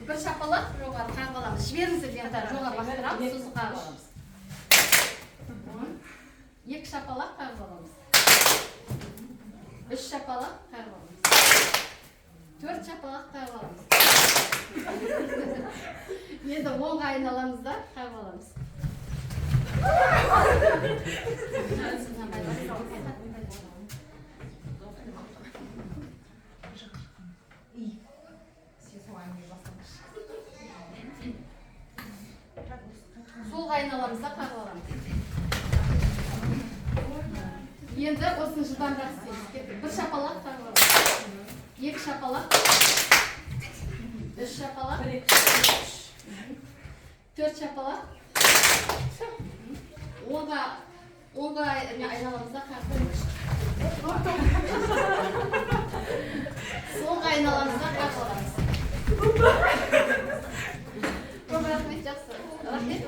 бір шапалақ жоғары қағып аламыз. Жіберіңіздер енді жоғары бастырамыз, сосын қағып аламыз. Екі шапалақ қағып аламыз. Үш шапалақ қағып аламыз. Төрт шапалақ қағып аламыз. Енді оңға айналамыз да қағып аламыз. Солға айналамыз да қағып аламыз. Енді осыны жылдамырақ істейміз. Бір шапалақ қағып аламыз. Екі шапалақ. Үш шапалақ. Төрт шапалақ. Оңға айналамыз да қағып аламыз. Солға айналамыз да қағып аламыз. Рахмет, жақсы. Рахмет.